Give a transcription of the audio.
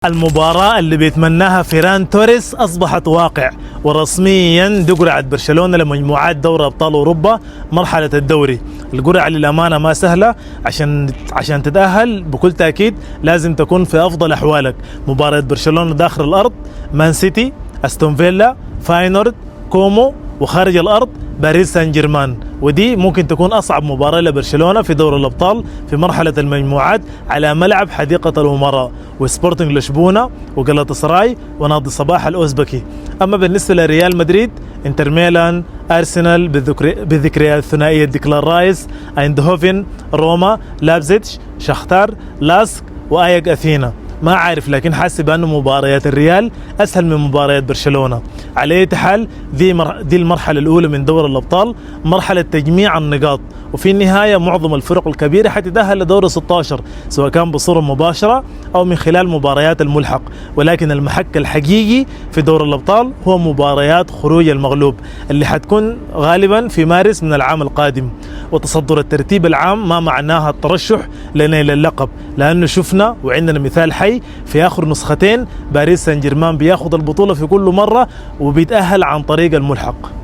المباراة اللي بيتمناها فيران توريس أصبحت واقع، ورسميا دي قرعة برشلونة لمجموعات دوري أبطال أوروبا مرحلة الدوري. القرعة للأمانة ما سهلة، عشان تتأهل بكل تأكيد لازم تكون في أفضل أحوالك. مباراة برشلونة داخل الأرض مان سيتي، أستون فيلا، فاينورد، كومو، وخارج الأرض باريس سان جيرمان. ودي ممكن تكون أصعب مباراة لبرشلونة في دوري الأبطال في مرحلة المجموعات على ملعب حديقة الأمراء وسبورتنج لشبونة وجلاطاسراي ونادي صباح الأوزبكي. أما بالنسبة لريال مدريد، انتر ميلان، أرسنال بذكريات الثنائية ديكلان رايس، ايندهوفن، روما، لابزيتش، شختار، لاسك، وآياك أثينا. ما عارف، لكن حاسس بأنه مباريات الريال أسهل من مباريات برشلونة. على أي حال دي المرحلة الأولى من دور الأبطال، مرحلة تجميع النقاط، وفي النهاية معظم الفرق الكبيرة حتتأهل لدور 16 سواء كان بصورة مباشرة أو من خلال مباريات الملحق. ولكن المحك الحقيقي في دور الأبطال هو مباريات خروج المغلوب اللي حتكون غالبا في مارس من العام القادم. وتصدر الترتيب العام ما معناها الترشح لنيل اللقب، لأنه شفنا وعندنا مثال حي في آخر نسختين باريس سان جيرمان بياخد البطولة في كل مرة وبيتأهل عن طريق الملحق.